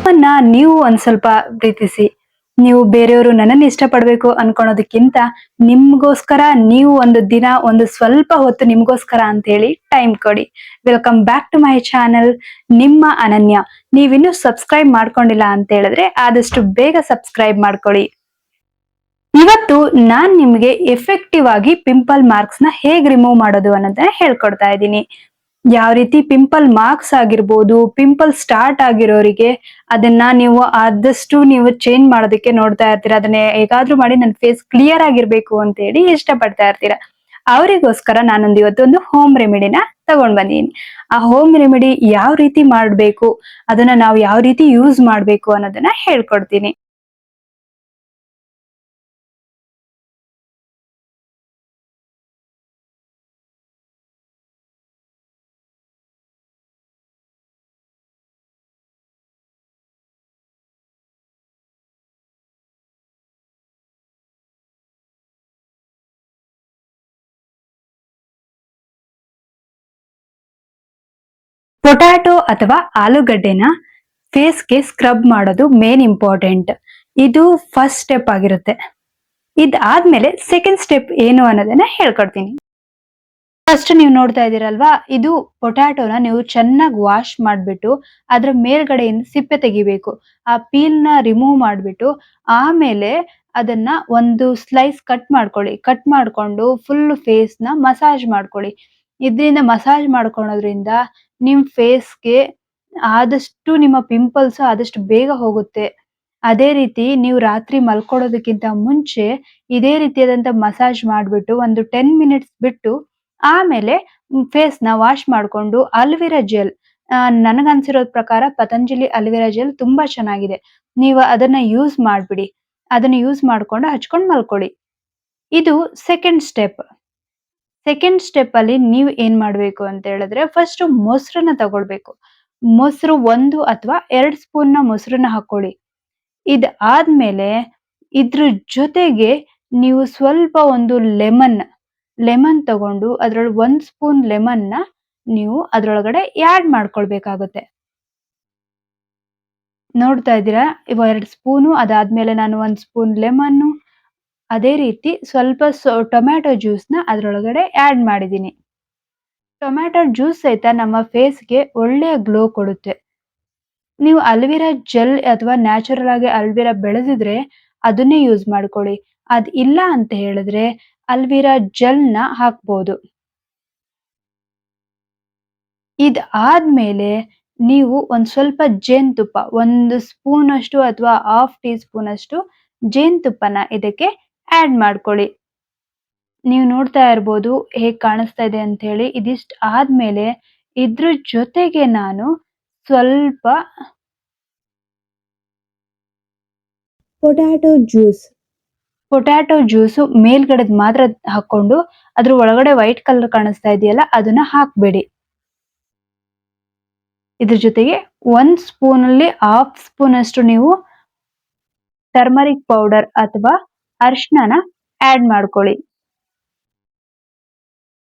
ನಿಮ್ಮನ್ನ ನೀವು ಒಂದ್ ಸ್ವಲ್ಪ ಪ್ರೀತಿಸಿ. ನೀವು ಬೇರೆಯವರು ನನ್ನನ್ನು ಇಷ್ಟಪಡ್ಬೇಕು ಅನ್ಕೊಳೋದಕ್ಕಿಂತ ನಿಮ್ಗೋಸ್ಕರ ನೀವು ಒಂದು ದಿನ ಒಂದು ಸ್ವಲ್ಪ ಹೊತ್ತು ನಿಮ್ಗೋಸ್ಕರ ಅಂತ ಹೇಳಿ ಟೈಮ್ ಕೊಡಿ. Welcome back to my channel, ನಿಮ್ಮ ಅನನ್ಯ. ನೀವಿನ್ನೂ ಸಬ್ಸ್ಕ್ರೈಬ್ ಮಾಡ್ಕೊಂಡಿಲ್ಲ ಅಂತ ಹೇಳಿದ್ರೆ ಆದಷ್ಟು ಬೇಗ ಸಬ್ಸ್ಕ್ರೈಬ್ ಮಾಡ್ಕೊಳ್ಳಿ. ಇವತ್ತು ನಾನ್ ನಿಮ್ಗೆ ಎಫೆಕ್ಟಿವ್ ಆಗಿ ಪಿಂಪಲ್ ಮಾರ್ಕ್ಸ್ ನ ಹೇಗ್ ರಿಮೂವ್ ಮಾಡೋದು ಅನ್ನೋದನ್ನ ಹೇಳ್ಕೊಡ್ತಾ ಇದ್ದೀನಿ. ಯಾವ ರೀತಿ ಪಿಂಪಲ್ ಮಾರ್ಕ್ಸ್ ಆಗಿರ್ಬೋದು, ಪಿಂಪಲ್ ಸ್ಟಾರ್ಟ್ ಆಗಿರೋರಿಗೆ ಅದನ್ನ ನೀವು ಆದಷ್ಟು ನೀವು ಚೇಂಜ್ ಮಾಡೋದಕ್ಕೆ ನೋಡ್ತಾ ಇರ್ತೀರಾ. ಅದನ್ನ ಹೇಗಾದ್ರೂ ಮಾಡಿ ನನ್ನ ಫೇಸ್ ಕ್ಲಿಯರ್ ಆಗಿರ್ಬೇಕು ಅಂತ ಹೇಳಿ ಇಷ್ಟಪಡ್ತಾ ಇರ್ತೀರಾ. ಅವರಿಗೋಸ್ಕರ ನಾನೊಂದು ಇವತ್ತೊಂದು ಹೋಮ್ ರೆಮಿಡಿನ ತಗೊಂಡ್ ಬಂದೀನಿ. ಆ ಹೋಮ್ ರೆಮಿಡಿ ಯಾವ ರೀತಿ ಮಾಡ್ಬೇಕು, ಅದನ್ನ ನಾವು ಯಾವ ರೀತಿ ಯೂಸ್ ಮಾಡ್ಬೇಕು ಅನ್ನೋದನ್ನ ಹೇಳ್ಕೊಡ್ತೀನಿ. ಪೊಟ್ಯಾಟೊ ಅಥವಾ ಆಲೂಗಡ್ಡೆನ ಫೇಸ್ಗೆ ಸ್ಕ್ರಬ್ ಮಾಡೋದು ಮೇನ್ ಇಂಪಾರ್ಟೆಂಟ್. ಇದು ಫಸ್ಟ್ ಸ್ಟೆಪ್ ಆಗಿರುತ್ತೆ. ಇದಾದ್ಮೇಲೆ ಸೆಕೆಂಡ್ ಸ್ಟೆಪ್ ಏನು ಅನ್ನೋದನ್ನ ಹೇಳ್ಕೊಡ್ತೀನಿ. ಫಸ್ಟ್ ನೀವು ನೋಡ್ತಾ ಇದ್ದೀರಲ್ವಾ, ಇದು ಪೊಟ್ಯಾಟೋನ ನೀವು ಚೆನ್ನಾಗಿ ವಾಶ್ ಮಾಡ್ಬಿಟ್ಟು ಅದ್ರ ಮೇಲ್ಗಡೆಯಿಂದ ಸಿಪ್ಪೆ ತೆಗಿಬೇಕು. ಆ ಪೀಲ್ ನ ರಿಮೂವ್ ಮಾಡ್ಬಿಟ್ಟು ಆಮೇಲೆ ಅದನ್ನ ಒಂದು ಸ್ಲೈಸ್ ಕಟ್ ಮಾಡ್ಕೊಳ್ಳಿ. ಕಟ್ ಮಾಡ್ಕೊಂಡು ಫುಲ್ ಫೇಸ್ ನ ಮಸಾಜ್ ಮಾಡ್ಕೊಳ್ಳಿ. ಇದರಿಂದ ಮಸಾಜ್ ಮಾಡ್ಕೊಳೋದ್ರಿಂದ ನಿಮ್ ಫೇಸ್ಗೆ ಆದಷ್ಟು ನಿಮ್ಮ ಪಿಂಪಲ್ಸ್ ಆದಷ್ಟು ಬೇಗ ಹೋಗುತ್ತೆ. ಅದೇ ರೀತಿ ನೀವು ರಾತ್ರಿ ಮಲ್ಕೊಳ್ಳೋದಕ್ಕಿಂತ ಮುಂಚೆ ಇದೇ ರೀತಿಯಾದಂತ ಮಸಾಜ್ ಮಾಡ್ಬಿಟ್ಟು ಒಂದು 10 ಮಿನಿಟ್ಸ್ ಬಿಟ್ಟು ಆಮೇಲೆ ಫೇಸ್ ನ ವಾಶ್ ಮಾಡ್ಕೊಂಡು ಅಲ್ವಿರಾ ಜೆಲ್, ನನಗನ್ಸಿರೋದ್ ಪ್ರಕಾರ ಪತಂಜಲಿ ಅಲ್ವಿರಾ ಜೆಲ್ ತುಂಬಾ ಚೆನ್ನಾಗಿದೆ. ನೀವು ಅದನ್ನ ಯೂಸ್ ಮಾಡ್ಬಿಡಿ. ಅದನ್ನ ಯೂಸ್ ಮಾಡ್ಕೊಂಡು ಹಚ್ಕೊಂಡ್ ಮಲ್ಕೊಳ್ಳಿ. ಇದು ಸೆಕೆಂಡ್ ಸ್ಟೆಪ್. ಸೆಕೆಂಡ್ ಸ್ಟೆಪ್ ಅಲ್ಲಿ ನೀವು ಏನ್ ಮಾಡ್ಬೇಕು ಅಂತ ಹೇಳಿದ್ರೆ, ಫಸ್ಟ್ ಮೊಸರನ್ನ ತಗೊಳ್ಬೇಕು. ಮೊಸರು 1 ಅಥವಾ 2 ಸ್ಪೂನ್ ನ ಮೊಸರನ್ನ ಹಾಕೊಳ್ಳಿ. ಇದಾದ್ಮೇಲೆ ಇದ್ರ ಜೊತೆಗೆ ನೀವು ಸ್ವಲ್ಪ ಒಂದು ಲೆಮನ್ ತಗೊಂಡು ಅದ್ರೊಳಗೆ 1 ಸ್ಪೂನ್ ಲೆಮನ್ ನ ನೀವು ಅದ್ರೊಳಗಡೆ ಆಡ್ ಮಾಡ್ಕೊಳ್ಬೇಕಾಗುತ್ತೆ. ನೋಡ್ತಾ ಇದ್ದೀರಾ, 2 ಸ್ಪೂನು, ಅದಾದ್ಮೇಲೆ ನಾನು 1 ಸ್ಪೂನ್ ಲೆಮನ್ನು, ಅದೇ ರೀತಿ ಸ್ವಲ್ಪ ಟೊಮ್ಯಾಟೊ ಜ್ಯೂಸ್ ನ ಅದ್ರೊಳಗಡೆ ಆಡ್ ಮಾಡಿದೀನಿ. ಟೊಮ್ಯಾಟೊ ಜ್ಯೂಸ್ ಸಹಿತ ನಮ್ಮ ಫೇಸ್ಗೆ ಒಳ್ಳೆಯ ಗ್ಲೋ ಕೊಡುತ್ತೆ. ನೀವು ಅಲ್ವಿರಾ ಜೆಲ್ ಅಥವಾ ನ್ಯಾಚುರಲ್ ಆಗಿ ಅಲ್ವಿರಾ ಬೆಳೆದಿದ್ರೆ ಅದನ್ನೇ ಯೂಸ್ ಮಾಡ್ಕೊಳ್ಳಿ. ಅದ್ ಇಲ್ಲ ಅಂತ ಹೇಳಿದ್ರೆ ಅಲ್ವಿರಾ ಜೆಲ್ ನ ಹಾಕ್ಬೋದು. ಇದಾದ್ಮೇಲೆ ನೀವು ಒಂದ್ ಸ್ವಲ್ಪ ಜೇನುತುಪ್ಪ, 1 ಸ್ಪೂನ್ ಅಷ್ಟು ಅಥವಾ ಹಾಫ್ ಟೀ ಸ್ಪೂನ್ ಅಷ್ಟು ಜೇನುತುಪ್ಪನ ಇದಕ್ಕೆ ಆಡ್ ಮಾಡ್ಕೊಳ್ಳಿ. ನೀವು ನೋಡ್ತಾ ಇರ್ಬೋದು ಹೇಗ್ ಕಾಣಿಸ್ತಾ ಇದೆ ಅಂತ ಹೇಳಿ. ಇದಿಷ್ಟು ಆದ್ಮೇಲೆ ಇದ್ರ ಜೊತೆಗೆ ನಾನು ಸ್ವಲ್ಪ ಪೊಟ್ಯಾಟೊ ಜ್ಯೂಸು ಮೇಲ್ಗಡೆದ್ ಮಾತ್ರ ಹಾಕೊಂಡು ಅದ್ರ ಒಳಗಡೆ ವೈಟ್ ಕಲರ್ ಕಾಣಿಸ್ತಾ ಇದೆಯಲ್ಲ ಅದನ್ನ ಹಾಕ್ಬೇಡಿ. ಇದ್ರ ಜೊತೆಗೆ 1 ಸ್ಪೂನ್ ಅಲ್ಲಿ ಹಾಫ್ ಸ್ಪೂನ್ ಅಷ್ಟು ನೀವು ಟರ್ಮರಿಕ್ ಪೌಡರ್ ಅಥವಾ ಅರಿಶಿಣನ ಆಡ್ ಮಾಡ್ಕೊಳ್ಳಿ.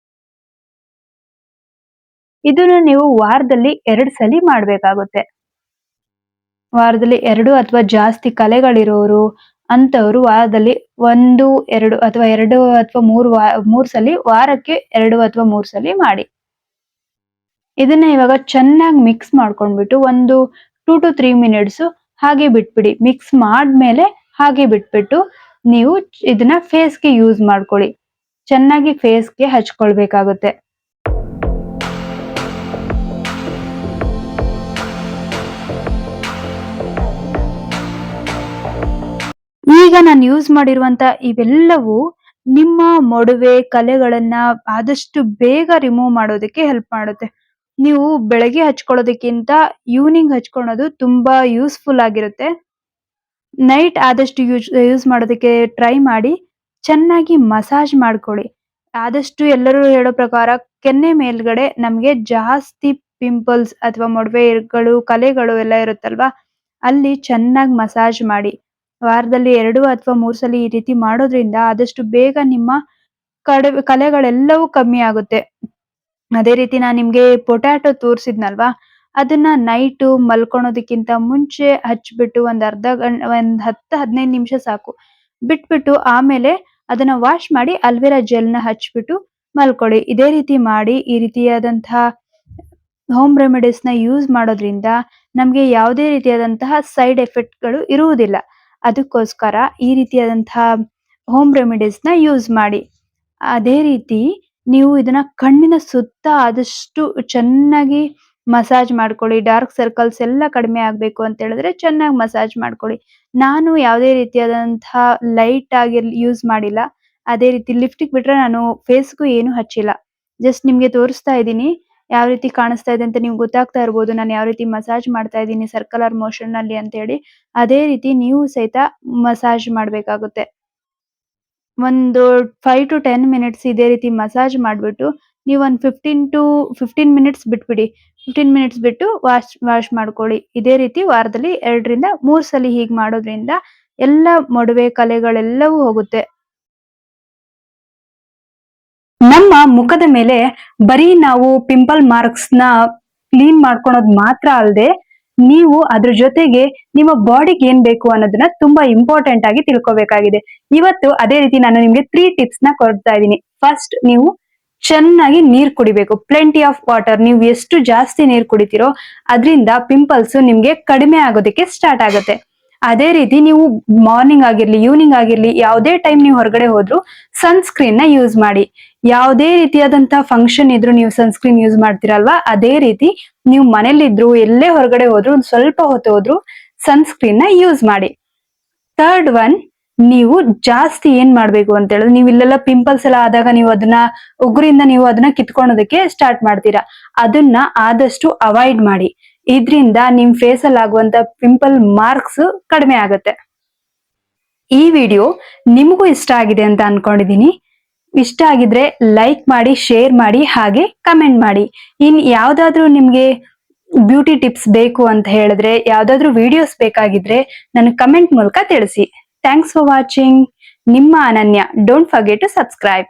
ಇದನ್ನ ನೀವು ವಾರದಲ್ಲಿ 2 ಸಲ ಮಾಡ್ಬೇಕಾಗುತ್ತೆ. ವಾರದಲ್ಲಿ 2 ಅಥವಾ ಜಾಸ್ತಿ ಕಲೆಗಳಿರೋರು ಅಂತವ್ರು ವಾರದಲ್ಲಿ 1, 2 ಅಥವಾ 2 ಅಥವಾ 3 ಸಲಿ, ವಾರಕ್ಕೆ 2 ಅಥವಾ 3 ಸಲಿ ಮಾಡಿ. ಇದನ್ನ ಇವಾಗ ಚೆನ್ನಾಗಿ ಮಿಕ್ಸ್ ಮಾಡ್ಕೊಂಡ್ಬಿಟ್ಟು ಒಂದು 2 to 3 ಮಿನಿಟ್ಸ್ ಹಾಗೆ ಬಿಟ್ಬಿಡಿ. ಮಿಕ್ಸ್ ಮಾಡ್ಮೇಲೆ ಹಾಗೆ ಬಿಟ್ಬಿಟ್ಟು ನೀವು ಇದನ್ನ ಫೇಸ್ಗೆ ಯೂಸ್ ಮಾಡ್ಕೊಳ್ಳಿ. ಚೆನ್ನಾಗಿ ಫೇಸ್ಗೆ ಹಚ್ಕೊಳ್ಬೇಕಾಗುತ್ತೆ. ಈಗ ನಾನು ಯೂಸ್ ಮಾಡಿರುವಂತ ಇವೆಲ್ಲವೂ ನಿಮ್ಮ ಮೊಡವೆ ಕಲೆಗಳನ್ನ ಆದಷ್ಟು ಬೇಗ ರಿಮೂವ್ ಮಾಡೋದಕ್ಕೆ ಹೆಲ್ಪ್ ಮಾಡುತ್ತೆ. ನೀವು ಬೆಳಗ್ಗೆ ಹಚ್ಕೊಳ್ಳೋದಕ್ಕಿಂತ ಈವ್ನಿಂಗ್ ಹಚ್ಕೊಳ್ಳೋದು ತುಂಬಾ ಯೂಸ್ಫುಲ್ ಆಗಿರುತ್ತೆ. ನೈಟ್ ಆದಷ್ಟು ಯೂಸ್ ಮಾಡೋದಕ್ಕೆ ಟ್ರೈ ಮಾಡಿ. ಚೆನ್ನಾಗಿ ಮಸಾಜ್ ಮಾಡ್ಕೊಳ್ಳಿ. ಆದಷ್ಟು ಎಲ್ಲರೂ ಹೇಳೋ ಪ್ರಕಾರ ಕೆನ್ನೆ ಮೇಲ್ಗಡೆ ನಮ್ಗೆ ಜಾಸ್ತಿ ಪಿಂಪಲ್ಸ್ ಅಥವಾ ಮೊಡವೆಗಳು ಕಲೆಗಳು ಎಲ್ಲ ಇರುತ್ತಲ್ವಾ, ಅಲ್ಲಿ ಚೆನ್ನಾಗಿ ಮಸಾಜ್ ಮಾಡಿ. ವಾರದಲ್ಲಿ 2 ಅಥವಾ 3 ಸಲ ಈ ರೀತಿ ಮಾಡೋದ್ರಿಂದ ಆದಷ್ಟು ಬೇಗ ನಿಮ್ಮ ಕಲೆಗಳೆಲ್ಲವೂ ಕಮ್ಮಿ ಆಗುತ್ತೆ. ಅದೇ ರೀತಿ ನಾನು ನಿಮ್ಗೆ ಪೊಟ್ಯಾಟೊ ತೋರಿಸಿದ್ನಲ್ವಾ, ಅದನ್ನ ನೈಟು ಮಲ್ಕೊಳೋದಕ್ಕಿಂತ ಮುಂಚೆ ಹಚ್ಬಿಟ್ಟು ಒಂದ್ 10-15 ನಿಮಿಷ ಸಾಕು. ಬಿಟ್ಬಿಟ್ಟು ಆಮೇಲೆ ಅದನ್ನ ವಾಶ್ ಮಾಡಿ ಅಲ್ವೇರಾ ಜೆಲ್‌ನ ಹಚ್ಬಿಟ್ಟು ಮಲ್ಕೊಳ್ಳಿ. ಇದೇ ರೀತಿ ಮಾಡಿ ಈ ರೀತಿಯಾದಂತಹ ಹೋಮ್ ರೆಮಿಡೀಸ್‌ನ ಯೂಸ್ ಮಾಡೋದ್ರಿಂದ ನಮ್ಗೆ ಯಾವುದೇ ರೀತಿಯಾದಂತಹ ಸೈಡ್ ಎಫೆಕ್ಟ್‌ಗಳು ಇರುವುದಿಲ್ಲ. ಅದಕ್ಕೋಸ್ಕರ ಈ ರೀತಿಯಾದಂತಹ ಹೋಮ್ ರೆಮಿಡೀಸ್‌ನ ಯೂಸ್ ಮಾಡಿ. ಅದೇ ರೀತಿ ನೀವು ಇದನ್ನ ಕಣ್ಣಿನ ಸುತ್ತ ಆದಷ್ಟು ಚೆನ್ನಾಗಿ ಮಸಾಜ್ ಮಾಡ್ಕೊಳ್ಳಿ. ಡಾರ್ಕ್ ಸರ್ಕಲ್ಸ್ ಎಲ್ಲ ಕಡಿಮೆ ಆಗ್ಬೇಕು ಅಂತ ಹೇಳಿದ್ರೆ ಚೆನ್ನಾಗಿ ಮಸಾಜ್ ಮಾಡ್ಕೊಳ್ಳಿ. ನಾನು ಯಾವುದೇ ರೀತಿಯಾದಂತಹ ಲೈಟ್ ಆಗಿ ಯೂಸ್ ಮಾಡಿಲ್ಲ. ಅದೇ ರೀತಿ ಲಿಪ್‌ಸ್ಟಿಕ್ ಬಿಟ್ರೆ ನಾನು ಫೇಸ್‌ಗೂ ಏನು ಹಚ್ಚಿಲ್ಲ. ಜಸ್ಟ್ ನಿಮ್ಗೆ ತೋರಿಸ್ತಾ ಇದ್ದೀನಿ. ಯಾವ ರೀತಿ ಕಾಣಿಸ್ತಾ ಇದೆ ಅಂತ ನಿಮ್ಗೆ ಗೊತ್ತಾಗ್ತಾ ಇರ್ಬೋದು. ನಾನು ಯಾವ ರೀತಿ ಮಸಾಜ್ ಮಾಡ್ತಾ ಇದ್ದೀನಿ ಸರ್ಕ್ಯುಲರ್ ಮೋಷನ್‌ನಲ್ಲಿ ಅಂತ ಹೇಳಿ. ಅದೇ ರೀತಿ ನೀವು ಸಹಿತ ಮಸಾಜ್ ಮಾಡ್ಬೇಕಾಗುತ್ತೆ. ಒಂದು 5-10 ಮಿನಿಟ್ಸ್ ಇದೇ ರೀತಿ ಮಸಾಜ್ ಮಾಡ್ಬಿಟ್ಟು ನೀವು ಒಂದು 15 ಮಿನಿಟ್ಸ್ ಬಿಟ್ಬಿಡಿ. 15 ಮಿನಿಟ್ಸ್ ಬಿಟ್ಟು ವಾಶ್ ಮಾಡ್ಕೊಳ್ಳಿ. ಇದೇ ರೀತಿ ವಾರದಲ್ಲಿ 2ರಿಂದ 3 ಸಲ ಹೀಗೆ ಮಾಡೋದ್ರಿಂದ ಎಲ್ಲ ಮೊಡವೆ ಕಲೆಗಳೆಲ್ಲವೂ ಹೋಗುತ್ತೆ. ನಮ್ಮ ಮುಖದ ಮೇಲೆ ಬರೀ ನಾವು ಪಿಂಪಲ್ ಮಾರ್ಕ್ಸ್‌ನ ಕ್ಲೀನ್ ಮಾಡ್ಕೊಳೋದು ಮಾತ್ರ ಅಲ್ಲದೆ, ನೀವು ಅದ್ರ ಜೊತೆಗೆ ನಿಮ್ಮ ಬಾಡಿಗೆ ಏನ್ ಬೇಕು ಅನ್ನೋದನ್ನ ತುಂಬಾ ಇಂಪಾರ್ಟೆಂಟ್ ಆಗಿ ತಿಳ್ಕೊಬೇಕಾಗಿದೆ. ಇವತ್ತು ಅದೇ ರೀತಿ ನಾನು ನಿಮ್ಗೆ 3 ಟಿಪ್ಸ್ ನ ಕೊಡ್ತಾ ಇದ್ದೀನಿ. ಫಸ್ಟ್, ನೀವು ಚೆನ್ನಾಗಿ ನೀರ್ ಕುಡಿಬೇಕು. Plenty of water. ನೀವು ಎಷ್ಟು ಜಾಸ್ತಿ ನೀರ್ ಕುಡಿತೀರೋ ಅದರಿಂದ ಪಿಂಪಲ್ಸ್ ನಿಮ್ಗೆ ಕಡಿಮೆ ಆಗೋದಕ್ಕೆ ಸ್ಟಾರ್ಟ್ ಆಗುತ್ತೆ. ಅದೇ ರೀತಿ ನೀವು ಮಾರ್ನಿಂಗ್ ಆಗಿರ್ಲಿ, ಈವ್ನಿಂಗ್ ಆಗಿರ್ಲಿ, ಯಾವುದೇ ಟೈಮ್ ನೀವು ಹೊರಗಡೆ ಹೋದ್ರು ಸನ್ಸ್ಕ್ರೀನ್ ನ ಯೂಸ್ ಮಾಡಿ. ಯಾವುದೇ ರೀತಿಯಾದಂತಹ ಫಂಕ್ಷನ್ ಇದ್ರು ನೀವು ಸನ್ಸ್ಕ್ರೀನ್ ಯೂಸ್ ಮಾಡ್ತೀರಲ್ವಾ, ಅದೇ ರೀತಿ ನೀವು ಮನೇಲಿದ್ರು ಎಲ್ಲೇ ಹೊರಗಡೆ ಹೋದ್ರು ಒಂದ್ ಸ್ವಲ್ಪ ಹೊತ್ತು ಹೋದ್ರು ಸನ್ಸ್ಕ್ರೀನ್ ನ ಯೂಸ್ ಮಾಡಿ. ಥರ್ಡ್ ಒನ್, ನೀವು ಜಾಸ್ತಿ ಏನ್ ಮಾಡ್ಬೇಕು ಅಂತ ಹೇಳಿದ್ರೆ, ನೀವು ಇಲ್ಲೆಲ್ಲ ಪಿಂಪಲ್ಸ್ ಎಲ್ಲ ಆದಾಗ ನೀವು ಅದನ್ನ ಉಗುರಿಂದ ನೀವು ಅದನ್ನ ಕಿತ್ಕೊಳ್ಳೋದಕ್ಕೆ ಸ್ಟಾರ್ಟ್ ಮಾಡ್ತೀರಾ. ಅದನ್ನ ಆದಷ್ಟು ಅವಾಯ್ಡ್ ಮಾಡಿ. ಇದ್ರಿಂದ ನಿಮ್ ಫೇಸ್ ಅಲ್ಲಿ ಆಗುವಂತ ಪಿಂಪಲ್ ಮಾರ್ಕ್ಸ್ ಕಡಿಮೆ ಆಗುತ್ತೆ. ಈ ವಿಡಿಯೋ ನಿಮಗೂ ಇಷ್ಟ ಆಗಿದೆ ಅಂತ ಅನ್ಕೊಂಡಿದೀನಿ. ಇಷ್ಟ ಆಗಿದ್ರೆ ಲೈಕ್ ಮಾಡಿ, ಶೇರ್ ಮಾಡಿ, ಹಾಗೆ ಕಮೆಂಟ್ ಮಾಡಿ. ಯಾವ್ದಾದ್ರು ನಿಮ್ಗೆ ಬ್ಯೂಟಿ ಟಿಪ್ಸ್ ಬೇಕು ಅಂತ ಹೇಳಿದ್ರೆ, ಯಾವ್ದಾದ್ರು ವಿಡಿಯೋಸ್ ಬೇಕಾಗಿದ್ರೆ ನನ್ನ ಕಮೆಂಟ್ ಮೂಲಕ ತಿಳಿಸಿ. Thanks for watching. ನಿಮ್ಮ Ananya. Don't forget to subscribe.